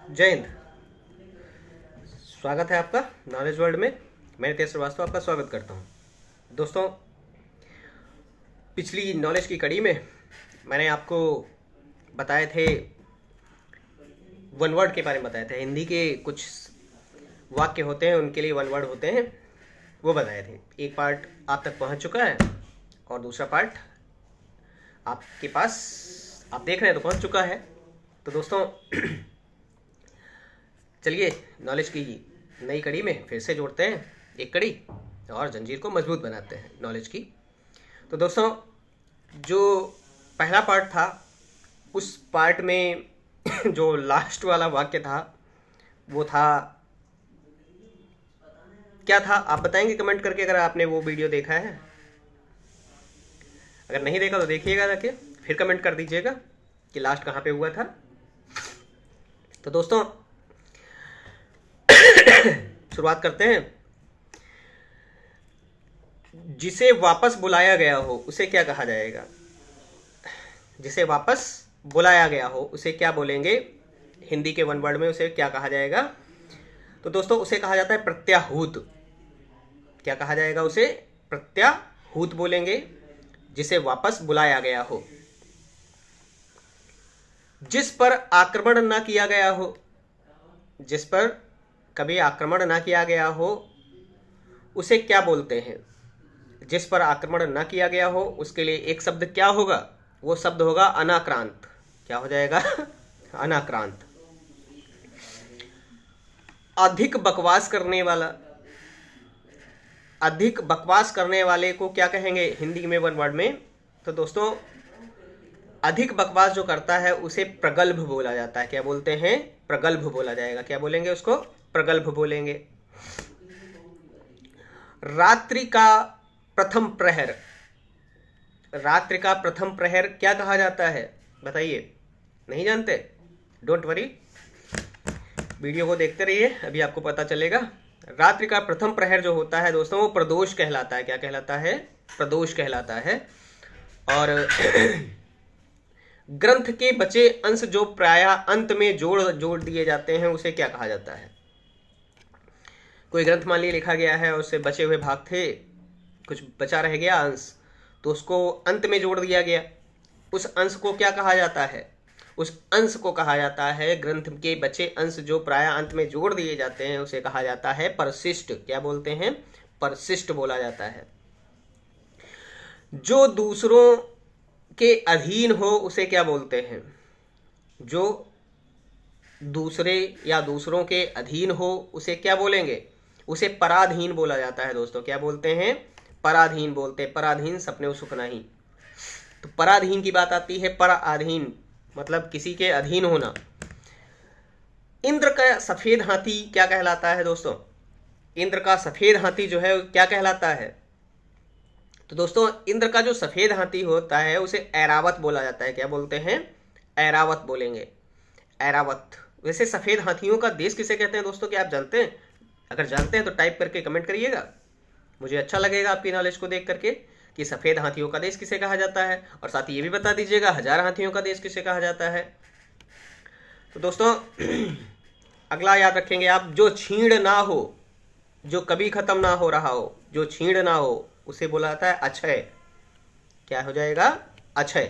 जय हिंद। स्वागत है आपका नॉलेज वर्ल्ड में। मैं तेज श्रीवास्तव आपका स्वागत करता हूं। दोस्तों, पिछली नॉलेज की कड़ी में मैंने आपको बताए थे, वन वर्ड के बारे में बताए थे। हिंदी के कुछ वाक्य होते हैं, उनके लिए वन वर्ड होते हैं, वो बताए थे। एक पार्ट आप तक पहुंच चुका है और दूसरा पार्ट आपके पास, आप देख रहे हैं तो पहुंच चुका है। तो दोस्तों चलिए नॉलेज की नई कड़ी में फिर से जोड़ते हैं एक कड़ी और जंजीर को मजबूत बनाते हैं नॉलेज की। तो दोस्तों, जो पहला पार्ट था उस पार्ट में जो लास्ट वाला वाक्य था वो था, क्या था आप बताएंगे कमेंट करके, अगर आपने वो वीडियो देखा है। अगर नहीं देखा तो देखिएगा जाके, फिर कमेंट कर दीजिएगा कि लास्ट कहाँ पे हुआ था। तो दोस्तों शुरुआत करते हैं। जिसे वापस बुलाया गया हो उसे क्या कहा जाएगा? जिसे वापस बुलाया गया हो उसे क्या बोलेंगे? हिंदी के वन वर्ड में उसे क्या कहा जाएगा? तो दोस्तों उसे कहा जाता है प्रत्याहूत। क्या कहा जाएगा उसे? प्रत्याहूत बोलेंगे, जिसे वापस बुलाया गया हो। जिस पर आक्रमण ना किया गया हो, जिस पर कभी आक्रमण ना किया गया हो उसे क्या बोलते हैं? जिस पर आक्रमण ना किया गया हो उसके लिए एक शब्द क्या होगा? वो शब्द होगा अनाक्रांत। क्या हो जाएगा? अनाक्रांत। अधिक बकवास करने वाला, अधिक बकवास करने वाले को क्या कहेंगे हिंदी में वन वर्ड में? तो दोस्तों अधिक बकवास जो करता है उसे प्रगल्भ बोला जाता है। क्या बोलते हैं? प्रगल्भ बोला जाएगा। क्या बोलेंगे उसको? प्रगल्भ बोलेंगे। रात्रि का प्रथम प्रहर, रात्रि का प्रथम प्रहर क्या कहा जाता है? बताइए। नहीं जानते? डोंट वरी, वीडियो को देखते रहिए, अभी आपको पता चलेगा। रात्रि का प्रथम प्रहर जो होता है दोस्तों वो प्रदोष कहलाता है। क्या कहलाता है? प्रदोष कहलाता है। और ग्रंथ के बचे अंश जो प्रायः अंत में जोड़ दिए जाते हैं उसे क्या कहा जाता है? कोई ग्रंथ मान लीजिए लिखा गया है और उससे बचे हुए भाग थे, कुछ बचा रह गया अंश, तो उसको अंत में जोड़ दिया गया, उस अंश को क्या कहा जाता है? उस अंश को कहा जाता है, ग्रंथ के बचे अंश जो प्रायः अंत में जोड़ दिए जाते हैं उसे कहा जाता है परशिष्ट। क्या बोलते हैं? परशिष्ट बोला जाता है। जो दूसरों के अधीन हो उसे क्या बोलते हैं? जो दूसरे या दूसरों के अधीन हो उसे क्या बोलेंगे? उसे पराधीन बोला जाता है दोस्तों। क्या बोलते हैं? पराधीन बोलते हैं। पराधीन सपने सुख नहीं। तो पराधीन की बात आती है। पराधीन मतलब किसी के अधीन होना। इंद्र का सफेद हाथी क्या कहलाता है दोस्तों? इंद्र का सफेद हाथी जो है क्या कहलाता है? तो दोस्तों इंद्र का जो सफेद हाथी होता है उसे ऐरावत बोला जाता है। क्या बोलते हैं? ऐरावत बोलेंगे। ऐरावत। वैसे सफेद हाथियों का देश किसे कहते हैं दोस्तों, क्या आप जानते हैं? अगर जानते हैं तो टाइप करके कमेंट करिएगा, मुझे अच्छा लगेगा आपकी नॉलेज को देख करके कि सफेद हाथियों का देश किसे कहा जाता है। और साथ ही ये भी बता दीजिएगा हजार हाथियों का देश किसे कहा जाता है। तो दोस्तों अगला याद रखेंगे आप, जो छीण ना हो, जो कभी खत्म ना हो रहा हो, जो छीण ना हो उसे बोला जाता है अक्षय। क्या हो जाएगा? अक्षय।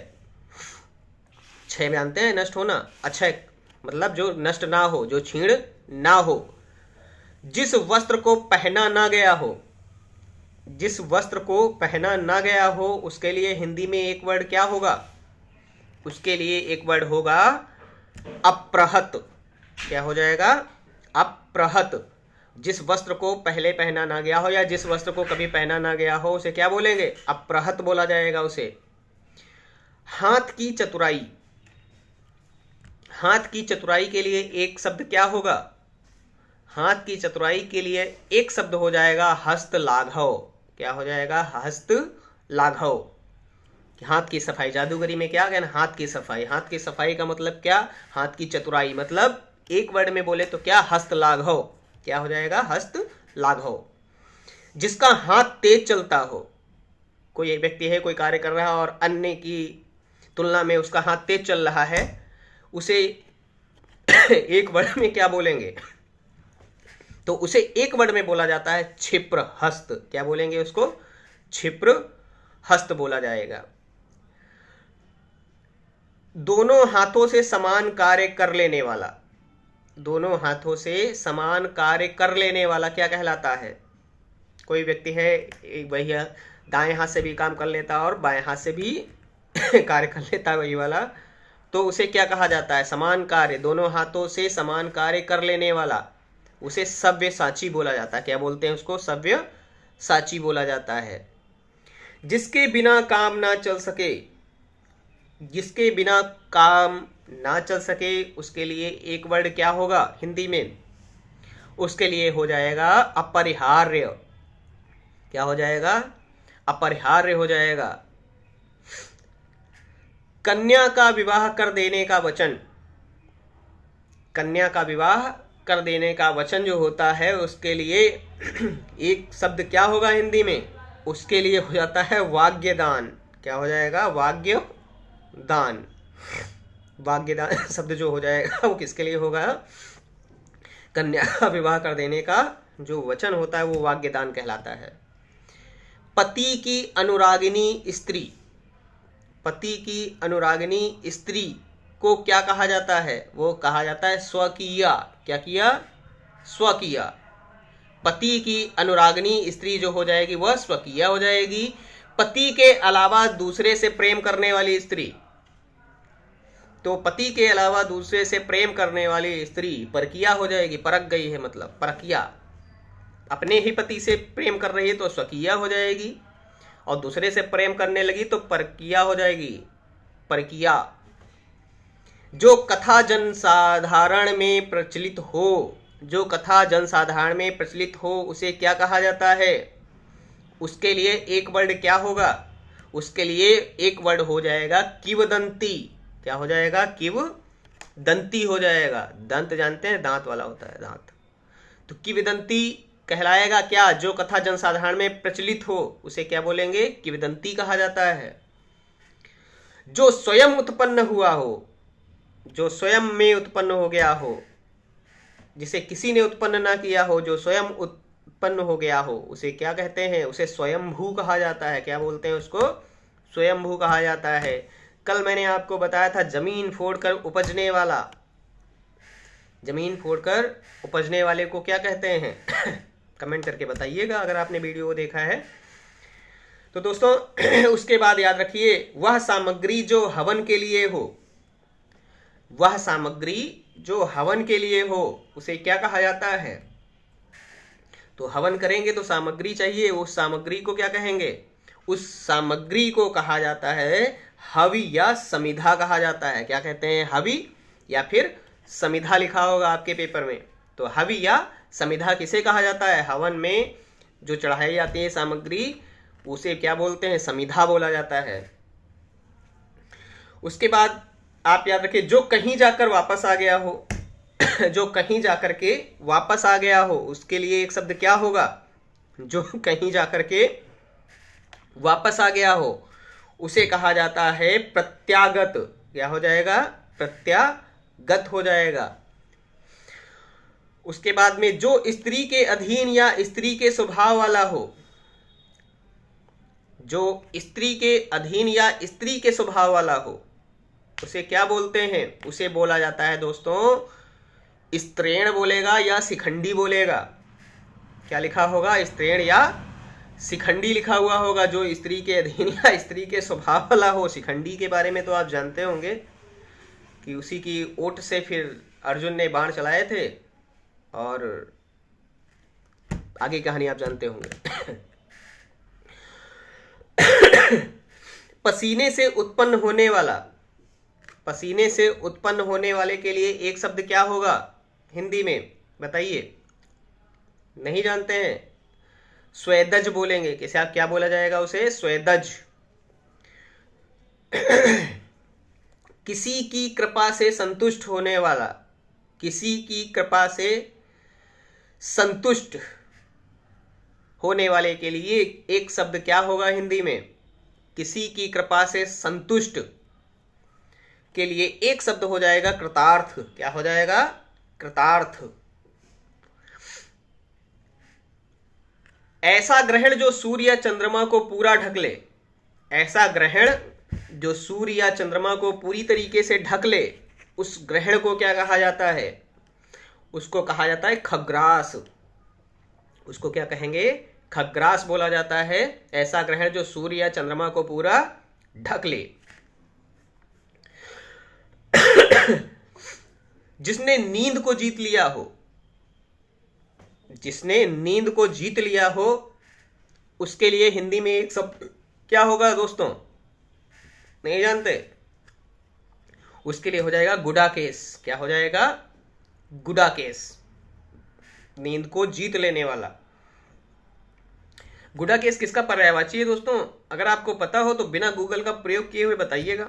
क्षय जानते हैं, नष्ट होना। अक्षय मतलब जो नष्ट ना हो, जो छीण ना हो। जिस वस्त्र को पहना ना गया हो, जिस वस्त्र को पहना ना गया हो उसके लिए हिंदी में एक वर्ड क्या होगा? उसके लिए एक वर्ड होगा अप्रहत। क्या हो जाएगा? अप्रहत। जिस वस्त्र को पहले पहना ना गया हो या जिस वस्त्र को कभी पहना ना गया हो उसे क्या बोलेंगे? अप्रहत बोला जाएगा उसे। हाथ की चतुराई, हाथ की चतुराई के लिए एक शब्द क्या होगा? हाथ की चतुराई के लिए एक शब्द हो जाएगा हस्त लाघव। क्या हो जाएगा? हस्त लाघव। हाथ की सफाई, जादूगरी में क्या कहना? हाथ की सफाई। हाथ की सफाई का मतलब क्या? हाथ की चतुराई। मतलब एक वर्ड में बोले तो क्या? हस्त लाघव। क्या हो जाएगा? हस्त लाघव। जिसका हाथ तेज चलता हो, कोई एक व्यक्ति है, कोई कार्य कर रहा है और अन्य की तुलना में उसका हाथ तेज चल रहा है, उसे एक वर्ड में क्या बोलेंगे, तो उसे एक वर्ड में बोला जाता है क्षिप्र हस्त। क्या बोलेंगे उसको? क्षिप्र हस्त बोला जाएगा। दोनों हाथों से समान कार्य कर लेने वाला, दोनों हाथों से समान कार्य कर लेने वाला क्या कहलाता है? कोई व्यक्ति है, एक भैया दाएं हाथ से भी काम कर लेता है और बाएं हाथ से भी कार्य कर लेता है वही वाला, तो उसे क्या कहा जाता है? समान कार्य, दोनों हाथों से समान कार्य कर लेने वाला, उसे सव्यसाची बोला जाता है। क्या बोलते हैं उसको? सव्यसाची बोला जाता है। जिसके बिना काम ना चल सके, जिसके बिना काम ना चल सके, उसके लिए एक वर्ड क्या होगा हिंदी में? उसके लिए हो जाएगा अपरिहार्य। क्या हो जाएगा? अपरिहार्य हो जाएगा। कन्या का विवाह कर देने का वचन, कन्या का विवाह कर देने का वचन जो होता है, उसके लिए एक शब्द क्या होगा हिंदी में? उसके लिए हो जाता है वाग्यदान। क्या हो जाएगा? वाग्यदान। वाग्यदान शब्द जो हो जाएगा वो किसके लिए होगा? कन्या का विवाह कर देने का जो वचन होता है वो वाग्यदान कहलाता है। पति की अनुरागिनी स्त्री, पति की अनुरागिनी स्त्री को क्या कहा जाता है? वो कहा जाता है स्वकीया। क्या किया? स्वकीया। पति की अनुरागिनी स्त्री जो हो जाएगी वह स्वकीया हो जाएगी। पति के अलावा दूसरे से प्रेम करने वाली स्त्री, तो पति के अलावा दूसरे से प्रेम करने वाली स्त्री परकिया हो जाएगी। परक गई है मतलब परकिया। अपने ही पति से प्रेम कर रही है तो स्वकीया हो जाएगी, और दूसरे से प्रेम करने लगी तो परकिया हो जाएगी, परकिया। जो कथा जनसाधारण में प्रचलित हो, जो कथा जनसाधारण में प्रचलित हो, उसे क्या कहा जाता है? उसके लिए एक वर्ड क्या होगा? उसके लिए एक वर्ड हो जाएगा किंवदंती। क्या हो जाएगा? किंवदंती हो जाएगा। दंत जानते हैं, दांत वाला होता है, दांत। तो किंवदंती कहलाएगा क्या? जो कथा जनसाधारण में प्रचलित हो उसे क्या बोलेंगे? किंवदंती कहा जाता है। जो स्वयं उत्पन्न हुआ हो, जो स्वयं में उत्पन्न हो गया हो, जिसे किसी ने उत्पन्न ना किया हो, जो स्वयं उत्पन्न हो गया हो, उसे क्या कहते हैं? उसे स्वयंभू कहा जाता है। क्या बोलते हैं उसको? स्वयंभू कहा जाता है। कल मैंने आपको बताया था जमीन फोड़कर उपजने वाला, जमीन फोड़कर उपजने वाले को क्या कहते हैं? कमेंट करके बताइएगा अगर आपने वीडियो देखा है तो। दोस्तों उसके बाद याद रखिए, वह सामग्री जो हवन के लिए हो, वह सामग्री जो हवन के लिए हो उसे क्या कहा जाता है? तो हवन करेंगे तो सामग्री चाहिए, उस सामग्री को क्या कहेंगे? उस सामग्री को कहा जाता है हवि या समिधा कहा जाता है। क्या कहते हैं? हवि या फिर समिधा लिखा होगा आपके पेपर में। तो हवि या समिधा किसे कहा जाता है? हवन में जो चढ़ाई जाती है सामग्री उसे क्या बोलते हैं? समिधा बोला जाता है। उसके बाद आप याद रखिए, जो कहीं जाकर वापस आ गया हो, जो कहीं जाकर के वापस आ गया हो, उसके लिए एक शब्द क्या होगा? जो कहीं जाकर के वापस आ गया हो उसे कहा जाता है प्रत्यागत। क्या हो जाएगा? प्रत्यागत हो जाएगा। उसके बाद में जो स्त्री के अधीन या स्त्री के स्वभाव वाला हो, जो स्त्री के अधीन या स्त्री के स्वभाव वाला हो उसे क्या बोलते हैं? उसे बोला जाता है दोस्तों स्त्रीण बोलेगा या शिखंडी बोलेगा। क्या लिखा होगा? स्त्रीण या शिखंडी लिखा हुआ होगा। जो स्त्री के अधीन या स्त्री के स्वभाव वाला हो। शिखंडी के बारे में तो आप जानते होंगे कि उसी की ओट से फिर अर्जुन ने बाण चलाए थे, और आगे कहानी आप जानते होंगे। पसीने से उत्पन्न होने वाला, पसीने से उत्पन्न होने वाले के लिए एक शब्द क्या होगा हिंदी में? बताइए, नहीं जानते हैं? स्वेदज बोलेंगे। कैसे? आप क्या बोला जाएगा उसे? स्वेदज। किसी की कृपा से संतुष्ट होने वाला, किसी की कृपा से संतुष्ट होने वाले के लिए एक शब्द क्या होगा हिंदी में? किसी की कृपा से संतुष्ट। के लिए एक शब्द हो जाएगा कृतार्थ। क्या हो जाएगा? कृतार्थ। ऐसा ग्रहण जो सूर्य या चंद्रमा को पूरा ढक ले, ऐसा ग्रहण जो सूर्य या चंद्रमा को पूरी तरीके से ढक ले, उस ग्रहण को क्या कहा जाता है? उसको कहा जाता है खग्रास। उसको क्या कहेंगे? खग्रास बोला जाता है। ऐसा ग्रहण जो सूर्य या चंद्रमा को पूरा ढक ले। जिसने नींद को जीत लिया हो, जिसने नींद को जीत लिया हो, उसके लिए हिंदी में एक शब्द क्या होगा दोस्तों? नहीं जानते? उसके लिए हो जाएगा गुडाकेश। क्या हो जाएगा? गुडाकेश। नींद को जीत लेने वाला। गुडाकेश किसका पर्यायवाची है दोस्तों? अगर आपको पता हो तो बिना गूगल का प्रयोग किए हुए बताइएगा।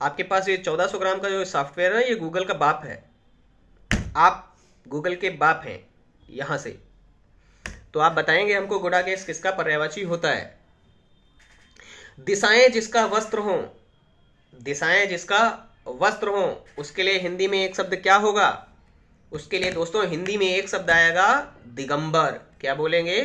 आपके पास ये 1400 ग्राम का जो सॉफ्टवेयर है, ये गूगल का बाप है। आप गूगल के बाप हैं यहां से, तो आप बताएंगे हमको गुडाकेश किसका पर्यायवाची होता है? दिशाएं जिसका वस्त्र हो, दिशाएं जिसका वस्त्र हो, उसके लिए हिंदी में एक शब्द क्या होगा? उसके लिए दोस्तों हिंदी में एक शब्द आएगा दिगंबर। क्या बोलेंगे?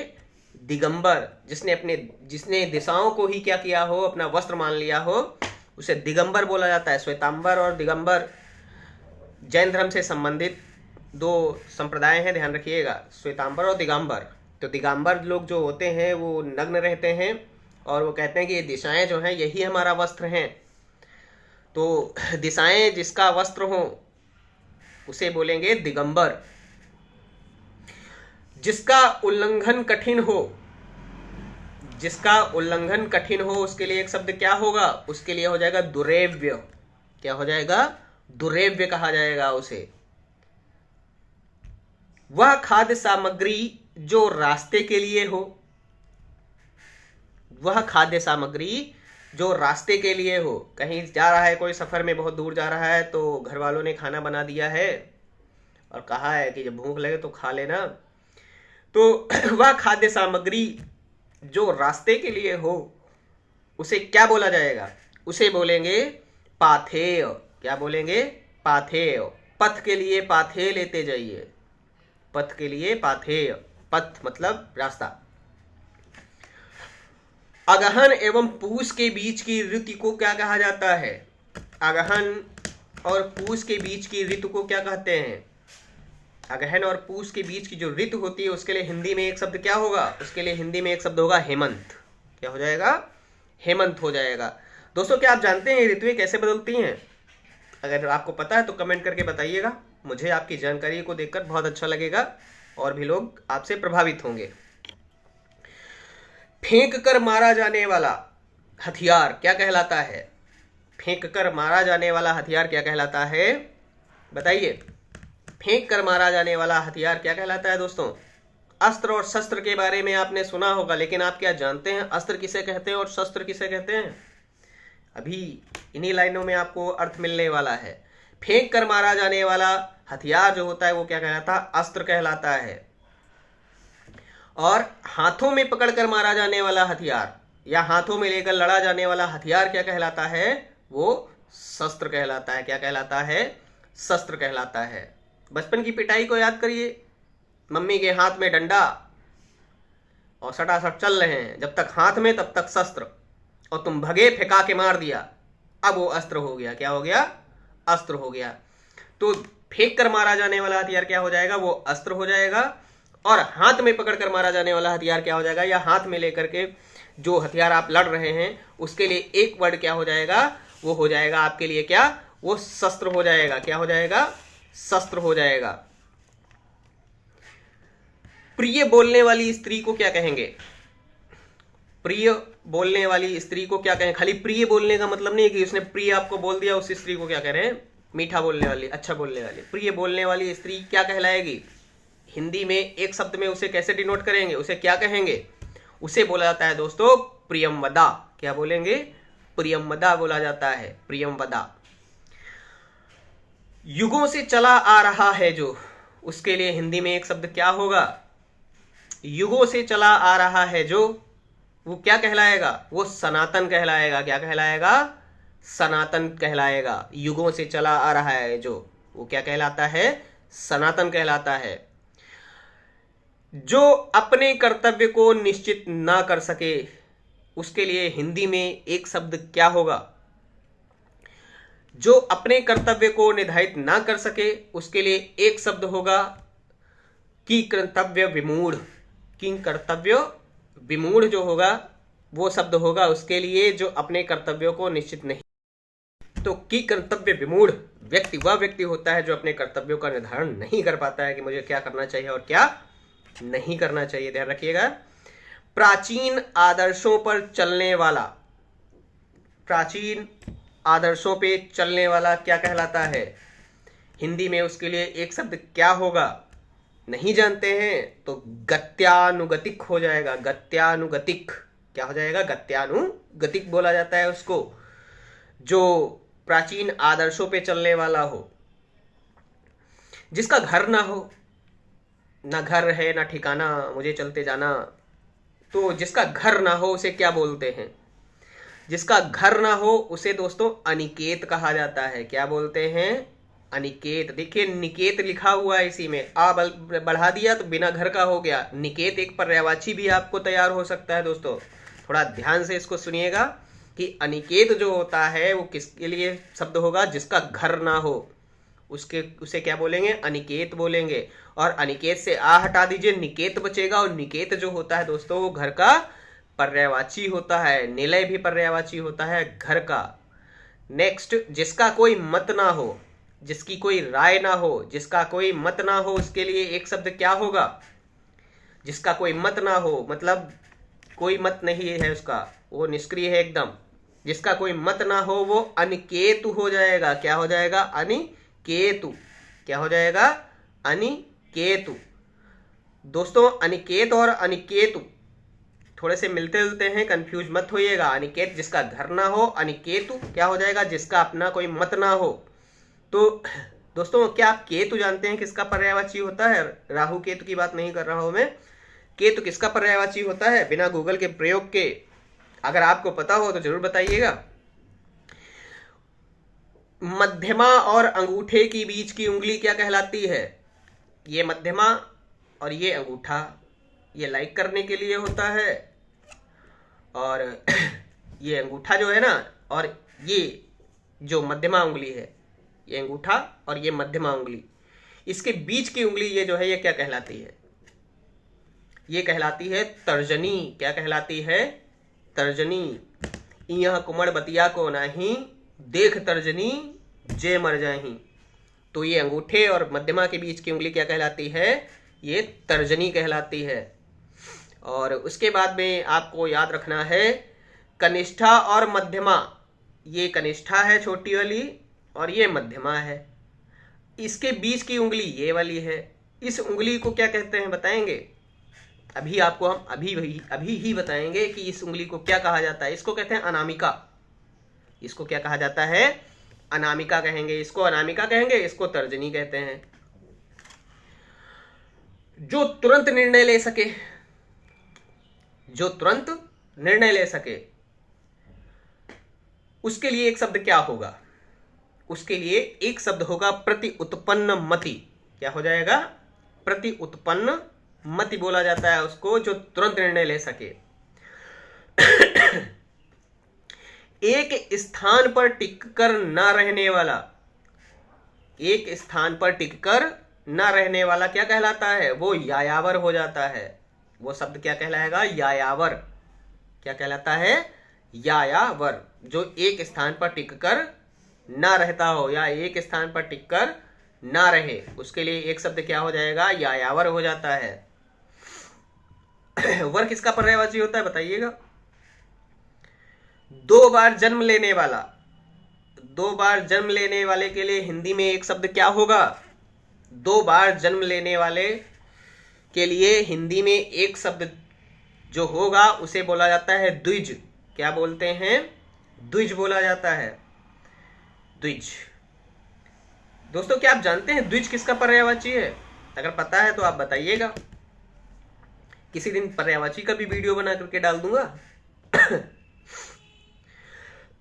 दिगंबर। जिसने दिशाओं को ही क्या किया हो, अपना वस्त्र मान लिया हो, उसे दिगंबर बोला जाता है। श्वेतांबर और दिगंबर जैन धर्म से संबंधित दो संप्रदाय हैं, ध्यान रखिएगा, श्वेतांबर और दिगंबर। तो दिगंबर लोग जो होते हैं वो नग्न रहते हैं और वो कहते हैं कि ये दिशाएं जो हैं यही हमारा वस्त्र हैं। तो दिशाएं जिसका वस्त्र हो उसे बोलेंगे दिगंबर। जिसका उल्लंघन कठिन हो, जिसका उल्लंघन कठिन हो, उसके लिए एक शब्द क्या होगा? उसके लिए हो जाएगा दुरेव्य। क्या हो जाएगा? दुरेव्य कहा जाएगा उसे। वह खाद्य सामग्री जो रास्ते के लिए हो, वह खाद्य सामग्री जो रास्ते के लिए हो। कहीं जा रहा है कोई, सफर में बहुत दूर जा रहा है, तो घर वालों ने खाना बना दिया है और कहा है कि जब भूख लगे तो खा लेना, तो वह खाद्य सामग्री जो रास्ते के लिए हो उसे क्या बोला जाएगा? उसे बोलेंगे पाथेय। क्या बोलेंगे? पाथेय। पथ के लिए पाथेय लेते जाइए, पथ के लिए पाथेय। पथ मतलब रास्ता। अगहन एवं पूस के बीच की ऋतु को क्या कहा जाता है? अगहन और पूस के बीच की ऋतु को क्या कहते हैं? अगहन और पूस के बीच की जो ऋतु होती है उसके लिए हिंदी में एक शब्द क्या होगा? उसके लिए हिंदी में एक शब्द होगा हेमंत। क्या हो जाएगा? हेमंत हो जाएगा। दोस्तों क्या आप जानते हैं ये ऋतुएं कैसे बदलती हैं? अगर आपको पता है तो कमेंट करके बताइएगा। मुझे आपकी जानकारी को देखकर बहुत अच्छा लगेगा और भी लोग आपसे प्रभावित होंगे। फेंक कर मारा जाने वाला हथियार क्या कहलाता है? फेंक कर मारा जाने वाला हथियार क्या कहलाता है? बताइए। फेंक कर मारा जाने वाला हथियार क्या कहलाता है दोस्तों? अस्त्र और शस्त्र के बारे में आपने सुना होगा, लेकिन आप क्या जानते हैं अस्त्र किसे कहते हैं और शस्त्र किसे कहते हैं? अभी इन्हीं लाइनों में आपको अर्थ मिलने वाला है। फेंक कर मारा जाने वाला हथियार जो होता है वो क्या कहलाता है? अस्त्र कहलाता है। और हाथों में पकड़ कर मारा जाने वाला हथियार या हाथों में लेकर लड़ा जाने वाला हथियार क्या कहलाता है? वो शस्त्र कहलाता है। क्या कहलाता है? शस्त्र कहलाता है। बचपन की पिटाई को याद करिए। मम्मी के हाथ में डंडा और सटासट चल रहे हैं, जब तक हाथ में तब तक शस्त्र, और तुम भगे, फेंका के मार दिया, अब वो अस्त्र हो गया। क्या हो गया? अस्त्र हो गया। तो फेंक कर मारा जाने वाला हथियार क्या हो जाएगा? वो अस्त्र हो जाएगा। और हाथ में पकड़ कर मारा जाने वाला हथियार क्या हो जाएगा? या हाथ में लेकर के जो हथियार आप लड़ रहे हैं उसके लिए एक वर्ड क्या हो जाएगा? वो हो जाएगा आपके लिए क्या? वो शस्त्र हो जाएगा। क्या हो जाएगा? शस्त्र हो जाएगा। प्रिय बोलने वाली स्त्री को क्या कहेंगे? प्रिय बोलने वाली स्त्री को क्या कहें? खाली प्रिय बोलने का मतलब नहीं है कि उसने प्रिय आपको बोल दिया, उस स्त्री को क्या कह रहे हैं? मीठा बोलने वाली, अच्छा बोलने वाली। प्रिय बोलने वाली स्त्री क्या कहलाएगी? हिंदी में एक शब्द में उसे कैसे डिनोट करेंगे? उसे क्या कहेंगे? उसे बोला जाता है दोस्तों प्रियमवदा। क्या बोलेंगे? प्रियमवदा बोला जाता है। प्रियमवदा। युगों से चला आ रहा है जो, उसके लिए हिंदी में एक शब्द क्या होगा? युगों से चला आ रहा है जो, वो क्या कहलाएगा? वो सनातन कहलाएगा। क्या कहलाएगा? सनातन कहलाएगा। युगों से चला आ रहा है जो, वो क्या कहलाता है? सनातन कहलाता है। जो अपने कर्तव्य को निश्चित ना कर सके उसके लिए हिंदी में एक शब्द क्या होगा? जो अपने कर्तव्य को निर्धारित ना कर सके उसके लिए एक शब्द होगा कि कर्तव्य विमूढ़। कि कर्तव्य विमूढ़ जो होगा वो शब्द होगा उसके लिए जो अपने कर्तव्यों को निश्चित नहीं। तो कि कर्तव्य विमूढ़ व्यक्ति वह व्यक्ति होता है जो अपने कर्तव्यों का निर्धारण नहीं कर पाता है कि मुझे क्या करना चाहिए और क्या नहीं करना चाहिए। ध्यान रखिएगा। प्राचीन आदर्शों पर चलने वाला, प्राचीन आदर्शों पे चलने वाला क्या कहलाता है? हिंदी में उसके लिए एक शब्द क्या होगा? नहीं जानते हैं तो गत्यानुगतिक हो जाएगा। गत्यानुगतिक क्या हो जाएगा? गत्यानुगतिक बोला जाता है उसको जो प्राचीन आदर्शों पे चलने वाला हो, जिसका घर ना हो, ना घर है ना ठिकाना, मुझे चलते जाना। तो जिसका घर ना हो उसे क्या बोलते हैं? जिसका घर ना हो उसे दोस्तों अनिकेत कहा जाता है। क्या बोलते हैं? अनिकेत। देखिए निकेत लिखा हुआ है इसी में, आ बढ़ा दिया तो बिना घर का हो गया। निकेत एक पर्यायवाची भी आपको तैयार हो सकता है दोस्तों। थोड़ा ध्यान से इसको सुनिएगा कि अनिकेत जो होता है वो किसके लिए शब्द होगा? जिसका घर ना हो उसे क्या बोलेंगे? अनिकेत बोलेंगे। और अनिकेत से आ हटा दीजिए, निकेत बचेगा। और निकेत जो होता है दोस्तों वो घर का पर्यायवाची होता है। निलय भी पर्यायवाची होता है घर का। नेक्स्ट, जिसका कोई मत ना हो, जिसकी कोई राय ना हो, जिसका कोई मत ना हो उसके लिए एक शब्द क्या होगा? जिसका कोई मत ना हो मतलब कोई मत नहीं है उसका, वो निष्क्रिय है एकदम। जिसका कोई मत ना हो वो अनिकेतु हो जाएगा। क्या हो जाएगा? अनिकेतु। क्या हो जाएगा? अनिकेतु। दोस्तों अनिकेत और अनिकेतु थोड़े से मिलते जुलते हैं, कंफ्यूज मत होइएगा। अनिकेत जिसका घर ना हो, अनिकेतु क्या हो जाएगा? जिसका अपना कोई मत ना हो। तो दोस्तों क्या आप केतु जानते हैं किसका पर्यायवाची होता है? राहु केतु की बात नहीं कर रहा हूं मैं। केतु किसका पर्यायवाची होता है? बिना गूगल के प्रयोग के अगर आपको पता हो तो जरूर बताइएगा। मध्यमा और अंगूठे की बीच की उंगली क्या कहलाती है? ये मध्यमा और ये अंगूठा, ये लाइक करने के लिए होता है। और ये अंगूठा जो है ना, और ये जो मध्यमा उंगली है, ये अंगूठा और ये मध्यमा उंगली, इसके बीच की उंगली ये जो है ये क्या कहलाती है? ये कहलाती है तर्जनी। क्या कहलाती है? तर्जनी। यह कुमड़ बतिया को नहीं, देख तर्जनी जे मर जाही। तो ये अंगूठे और मध्यमा के बीच की उंगली क्या कहलाती है? ये तर्जनी कहलाती है। और उसके बाद में आपको याद रखना है कनिष्ठा और मध्यमा। ये कनिष्ठा है छोटी वाली और ये मध्यमा है। इसके बीच की उंगली ये वाली है। इस उंगली को क्या कहते हैं बताएंगे? अभी आपको हम अभी ही बताएंगे कि इस उंगली को क्या कहा जाता है। इसको कहते हैं अनामिका। इसको क्या कहा जाता है? अनामिका कहेंगे। इसको अनामिका कहेंगे, इसको तर्जनी कहते हैं। जो तुरंत निर्णय ले सके, जो तुरंत निर्णय ले सके उसके लिए एक शब्द क्या होगा? उसके लिए एक शब्द होगा प्रति उत्पन्न मति। क्या हो जाएगा? प्रति उत्पन्न मति बोला जाता है उसको, जो तुरंत निर्णय ले सके। एक स्थान पर टिककर ना रहने वाला, एक स्थान पर टिककर ना रहने वाला क्या कहलाता है? वो यायावर हो जाता है। वो शब्द क्या कहलाएगा? यायावर। क्या कहलाता है? यायावर। जो एक स्थान पर टिककर ना रहता हो या एक स्थान पर टिककर ना रहे उसके लिए एक शब्द क्या हो जाएगा? यायावर हो जाता है। वर किसका पर्यायवाची होता है बताइएगा? दो बार जन्म लेने वाला। दो बार जन्म लेने वाले के लिए हिंदी में एक शब्द क्या होगा? दो बार जन्म लेने वाले के लिए हिंदी में एक शब्द जो होगा उसे बोला जाता है द्विज। क्या बोलते हैं? द्विज बोला जाता है। द्विज। दोस्तों क्या आप जानते हैं द्विज किसका पर्यायवाची है? अगर पता है तो आप बताइएगा। किसी दिन पर्यायवाची का भी वीडियो बना करके डाल दूंगा।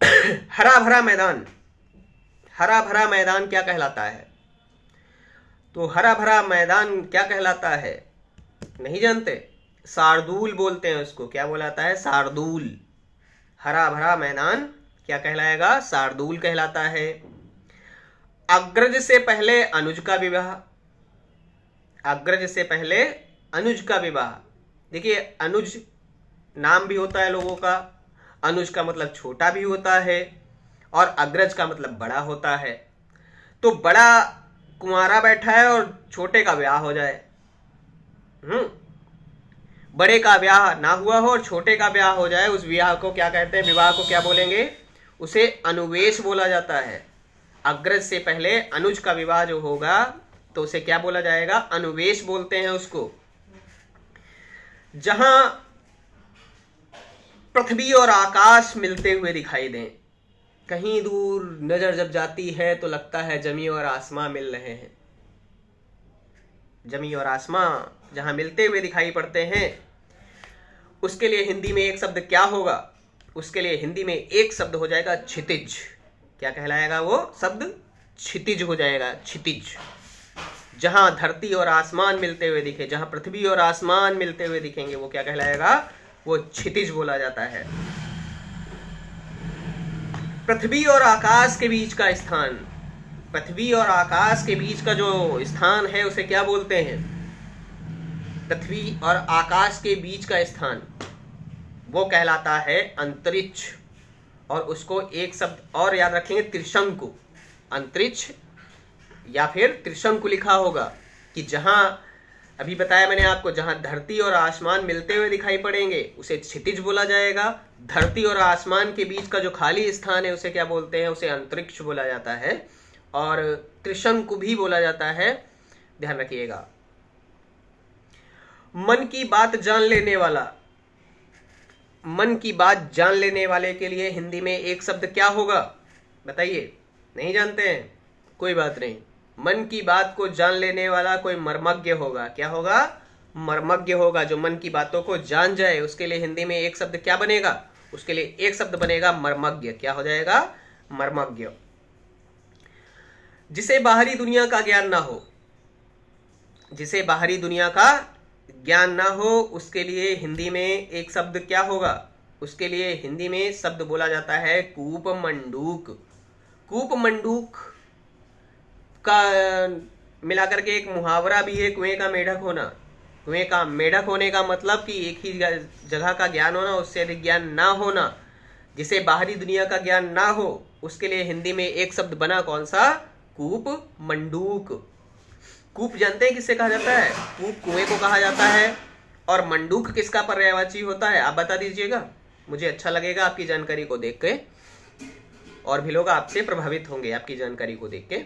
हरा भरा मैदान, हरा भरा मैदान क्या कहलाता है? तो हरा भरा मैदान क्या कहलाता है? नहीं जानते? शार्दूल बोलते हैं उसको। क्या बोलाता है? शार्दूल। हरा भरा मैदान क्या कहलाएगा? शार्दूल कहलाता है। अग्रज से पहले अनुज का विवाह, अग्रज से पहले अनुज का विवाह। देखिए, अनुज नाम भी होता है लोगों का, अनुज का मतलब छोटा भी होता है और अग्रज का मतलब बड़ा होता है। तो बड़ा कुंवारा बैठा है और छोटे का ब्याह हो जाए, बड़े का ब्याह ना हुआ हो और छोटे का ब्याह हो जाए, उस विवाह को क्या कहते हैं? विवाह को क्या बोलेंगे? उसे अनुवेश बोला जाता है। अग्रज से पहले अनुज का विवाह जो होगा तो उसे क्या बोला जाएगा? अनुवेश बोलते हैं उसको। जहां पृथ्वी और आकाश मिलते हुए दिखाई दें, कहीं दूर नजर जब जाती है तो लगता है जमी और आसमां मिल रहे हैं। जमी और आसमां जहां मिलते हुए दिखाई पड़ते हैं, उसके लिए हिंदी में एक शब्द क्या होगा? उसके लिए हिंदी में एक शब्द हो जाएगा क्षितिज। क्या कहलाएगा वो शब्द? क्षितिज हो जाएगा, क्षितिज। जहां धरती और आसमान मिलते हुए दिखे, जहां पृथ्वी और आसमान मिलते हुए दिखेंगे, वो क्या कहलाएगा? वो क्षितिज बोला जाता है। पृथ्वी और आकाश के बीच का स्थान, पृथ्वी और आकाश के बीच का जो स्थान है उसे क्या बोलते हैं? पृथ्वी और आकाश के बीच का स्थान वो कहलाता है अंतरिक्ष। और उसको एक शब्द और याद रखेंगे, त्रिशंकु। अंतरिक्ष या फिर त्रिशंकु लिखा होगा कि जहां, अभी बताया मैंने आपको, जहां धरती और आसमान मिलते हुए दिखाई पड़ेंगे उसे क्षितिज बोला जाएगा। धरती और आसमान के बीच का जो खाली स्थान है उसे क्या बोलते हैं? उसे अंतरिक्ष बोला जाता है और त्रिशंकु भी बोला जाता है। ध्यान रखिएगा। मन की बात जान लेने वाला, मन की बात जान लेने वाले के लिए हिंदी में एक शब्द क्या होगा? बताइए। नहीं जानते हैं? कोई बात नहीं। मन की बात को जान लेने वाला कोई मर्मज्ञ होगा। क्या होगा? मर्मज्ञ होगा। जो मन की बातों को जान जाए उसके लिए हिंदी में एक शब्द क्या बनेगा? उसके लिए एक शब्द बनेगा मर्मज्ञ। क्या हो जाएगा? मर्मज्ञ। जिसे बाहरी दुनिया का ज्ञान ना हो, जिसे बाहरी दुनिया का ज्ञान ना हो, उसके लिए हिंदी में एक शब्द क्या होगा? उसके लिए हिंदी में शब्द बोला जाता है कूप मंडूक। कूप मंडूक का मिलाकर के एक मुहावरा भी है, कुएं का मेढक होना। कुएं का मेढक होने का मतलब कि एक ही जगह का ज्ञान होना, उससे अधिक ज्ञान ना होना। जिसे बाहरी दुनिया का ज्ञान ना हो उसके लिए हिंदी में एक शब्द बना, कौन सा? कूप मंडूक। कूप जानते हैं किससे कहा जाता है? कूप कुएं को कहा जाता है। और मंडूक किसका पर्यायवाची होता है? आप बता दीजिएगा, मुझे अच्छा लगेगा आपकी जानकारी को देख के, और भी लोग आपसे प्रभावित होंगे आपकी जानकारी को देख के।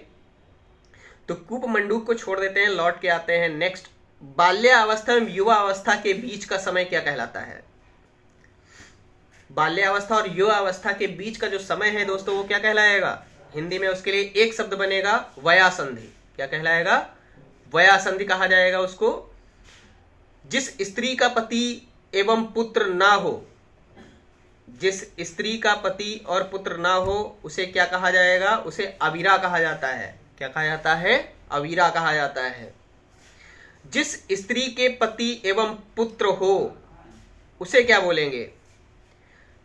तो कूप मंडूक को छोड़ देते हैं, लौट के आते हैं नेक्स्ट। बाल्यावस्था एवं युवा अवस्था के बीच का समय क्या कहलाता है? बाल्यावस्था और युवा अवस्था के बीच का जो समय है दोस्तों, वो क्या कहलाएगा? हिंदी में उसके लिए एक शब्द बनेगा, वयासंधि। क्या कहलाएगा? वयासंधि कहा जाएगा उसको। जिस स्त्री का पति एवं पुत्र ना हो, जिस स्त्री का पति और पुत्र ना हो, उसे क्या कहा जाएगा? उसे अवीरा कहा जाता है। क्या कहा जाता है? अवीरा कहा जाता है। जिस स्त्री के पति एवं पुत्र हो उसे क्या बोलेंगे?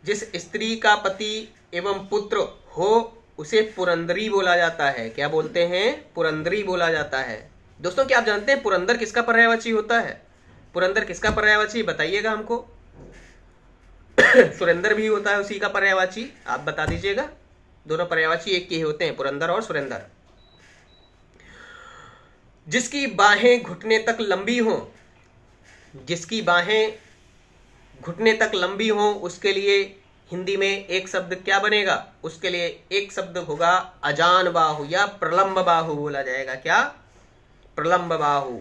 जिस स्त्री का पति एवं पुत्र हो उसे पुरंदरी बोला जाता है। क्या बोलते हैं? पुरंदरी बोला जाता है। दोस्तों, क्या आप जानते हैं पुरंदर किसका पर्यायवाची होता है? पुरंदर किसका पर्यायवाची बताइएगा हमको। सुरेंद्र भी होता है उसी का पर्यायवाची, आप बता दीजिएगा। दोनों पर्यायवाची एक के ही होते हैं, पुरंदर और सुरेंद्र। जिसकी बाहें घुटने तक लंबी हों, जिसकी बाहें घुटने तक लंबी हों, उसके लिए हिंदी में एक शब्द क्या बनेगा? उसके लिए एक शब्द होगा अजान बाहु या प्रलंब बाहु बोला जाएगा। क्या? प्रलंब बाहु।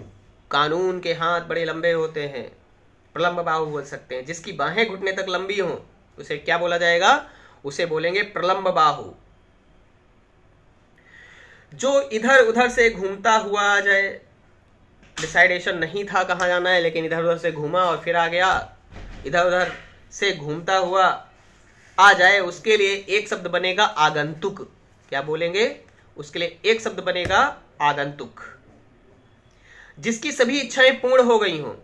कानून के हाथ बड़े लंबे होते हैं, प्रलंब बाहु बोल सकते हैं। जिसकी बाहें घुटने तक लंबी हों उसे क्या बोला जाएगा? उसे बोलेंगे प्रलंब बाहु। जो इधर उधर से घूमता हुआ आ जाए, डिसाइडेशन नहीं था कहाँ जाना है, लेकिन इधर उधर से घूमा और फिर आ गया, इधर उधर से घूमता हुआ आ जाए उसके लिए एक शब्द बनेगा आगंतुक। क्या बोलेंगे? उसके लिए एक शब्द बनेगा आगंतुक। जिसकी सभी इच्छाएं पूर्ण हो गई हों,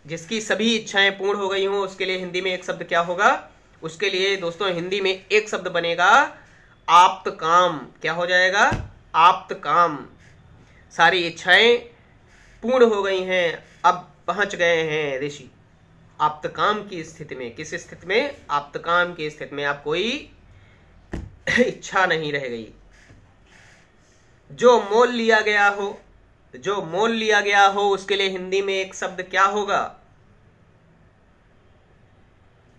जिसकी सभी इच्छाएं पूर्ण हो गई हों, उसके लिए हिंदी में एक शब्द क्या होगा? उसके लिए दोस्तों हिंदी में एक शब्द बनेगा आप्त काम। क्या हो जाएगा? आप्त काम। सारी इच्छाएं पूर्ण हो गई हैं, अब पहुंच गए हैं ऋषि आप्त काम की स्थिति में। किस स्थिति में? आप्त काम की स्थिति में। अब कोई इच्छा नहीं रह गई। जो मोल लिया गया हो, जो मोल लिया गया हो, उसके लिए हिंदी में एक शब्द क्या होगा?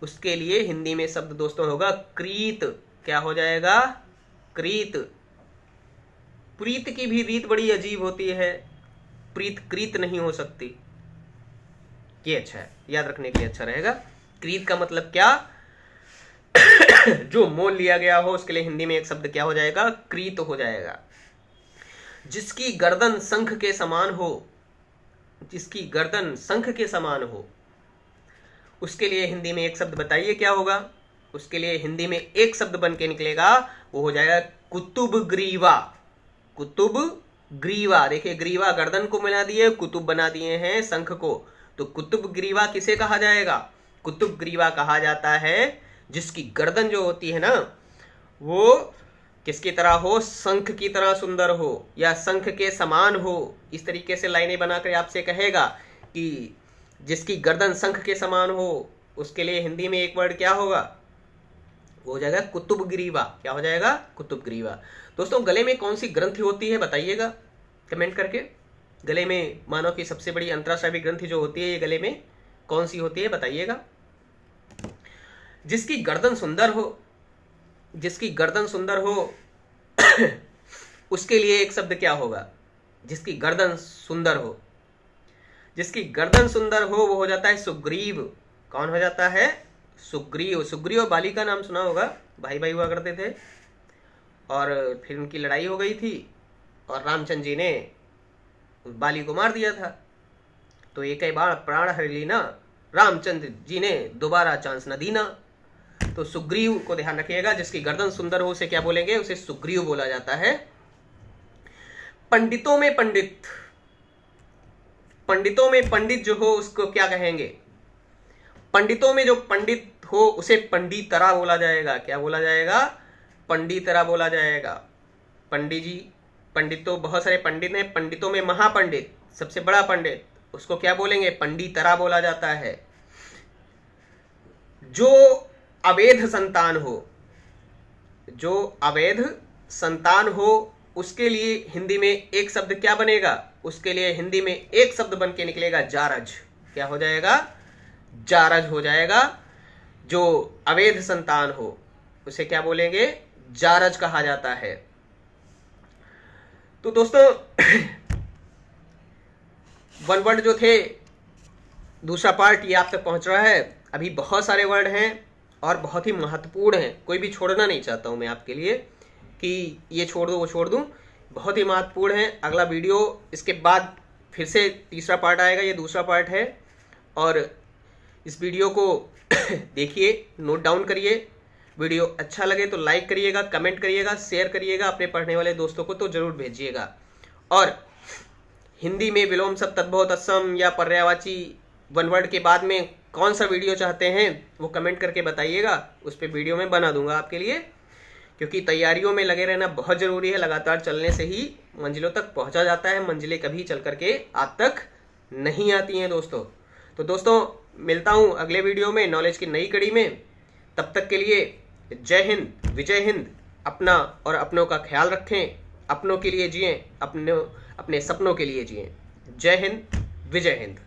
उसके लिए हिंदी में शब्द दोस्तों होगा क्रीत। क्या हो जाएगा? क्रीत। प्रीत की भी रीत बड़ी अजीब होती है, प्रीत क्रीत नहीं हो सकती। ये अच्छा है, याद रखने के लिए अच्छा रहेगा। क्रीत का मतलब क्या? जो मोल लिया गया हो, उसके लिए हिंदी में एक शब्द क्या हो जाएगा? क्रीत हो जाएगा। जिसकी गर्दन शंख के समान हो, जिसकी गर्दन शंख के समान हो, उसके लिए हिंदी में एक शब्द बताइए क्या होगा? उसके लिए हिंदी में एक शब्द बन के निकलेगा, वो हो जाएगा कुतुब ग्रीवा। कुतुब ग्रीवा। देखिए ग्रीवा गर्दन को मिला दिए, कुतुब बना दिए हैं शंख को, तो कुतुब ग्रीवा किसे कहा जाएगा? कुतुब ग्रीवा कहा जाता है जिसकी गर्दन जो होती है ना, वो किसकी तरह हो? शंख की तरह सुंदर हो या शंख के समान हो। इस तरीके से लाइनें बनाकर आपसे कहेगा कि जिसकी गर्दन शंख के समान हो, उसके लिए हिंदी में एक वर्ड क्या होगा? वो हो जाएगा कुतुब ग्रीवा। क्या हो जाएगा? कुतुब ग्रीवा। दोस्तों गले में कौन सी ग्रंथि होती है बताइएगा कमेंट करके। गले में मानव की सबसे बड़ी अंतरास्रावी ग्रंथि जो होती है, ये गले में कौन सी होती है बताइएगा। जिसकी गर्दन सुंदर हो, जिसकी गर्दन सुंदर हो उसके लिए एक शब्द क्या होगा? जिसकी गर्दन सुंदर हो, जिसकी गर्दन सुंदर हो वो हो जाता है सुग्रीव। कौन हो जाता है? सुग्रीव। सुग्रीव और बाली का नाम सुना होगा, भाई भाई हुआ करते थे और फिर उनकी लड़ाई हो गई थी और रामचंद्र जी ने बाली को मार दिया था, तो एक ही बार प्राण हर लीना, रामचंद्र जी ने दोबारा चांस न दीना। तो सुग्रीव को ध्यान रखिएगा, जिसकी गर्दन सुंदर हो उसे क्या बोलेंगे? उसे सुग्रीव बोला जाता है। पंडितों में पंडित, पंडितों में पंडित जो हो उसको क्या कहेंगे? पंडितों में जो पंडित हो उसे पंडितरा बोला जाएगा। क्या बोला जाएगा? पंडितरा बोला जाएगा। पंडित जी, पंडित तो बहुत सारे पंडित हैं, पंडितों में महापंडित, सबसे बड़ा पंडित, उसको क्या बोलेंगे? पंडितरा बोला जाता है। जो अवैध संतान हो, जो अवैध संतान हो उसके लिए हिंदी में एक शब्द क्या बनेगा? उसके लिए हिंदी में एक शब्द बन के निकलेगा जारज। क्या हो जाएगा? जारज हो जाएगा। जो अवैध संतान हो उसे क्या बोलेंगे? जारज कहा जाता है। तो दोस्तों वन वर्ड जो थे, दूसरा पार्ट ये आप तक पहुंच रहा है। अभी बहुत सारे वर्ड हैं और बहुत ही महत्वपूर्ण हैं, कोई भी छोड़ना नहीं चाहता हूं मैं आपके लिए कि ये छोड़ दो वो छोड़ दूं, बहुत ही महत्वपूर्ण है। अगला वीडियो इसके बाद फिर से तीसरा पार्ट आएगा, ये दूसरा पार्ट है। और इस वीडियो को देखिए, नोट डाउन करिए। वीडियो अच्छा लगे तो लाइक करिएगा, कमेंट करिएगा, शेयर करिएगा, अपने पढ़ने वाले दोस्तों को तो जरूर भेजिएगा। और हिंदी में विलोम शब्द तद्भव तत्सम या पर्यायवाची वन वर्ड के बाद में कौन सा वीडियो चाहते हैं वो कमेंट करके बताइएगा, उस पर वीडियो में बना दूंगा आपके लिए, क्योंकि तैयारियों में लगे रहना बहुत ज़रूरी है। लगातार चलने से ही मंजिलों तक पहुंचा जाता है, मंजिलें कभी चल करके आप तक नहीं आती हैं दोस्तों। तो दोस्तों मिलता हूं अगले वीडियो में नॉलेज की नई कड़ी में। तब तक के लिए जय हिंद, विजय हिंद। अपना और अपनों का ख्याल रखें, अपनों के लिए जिएं, अपने सपनों के लिए जिएं। जय हिंद, विजय हिंद।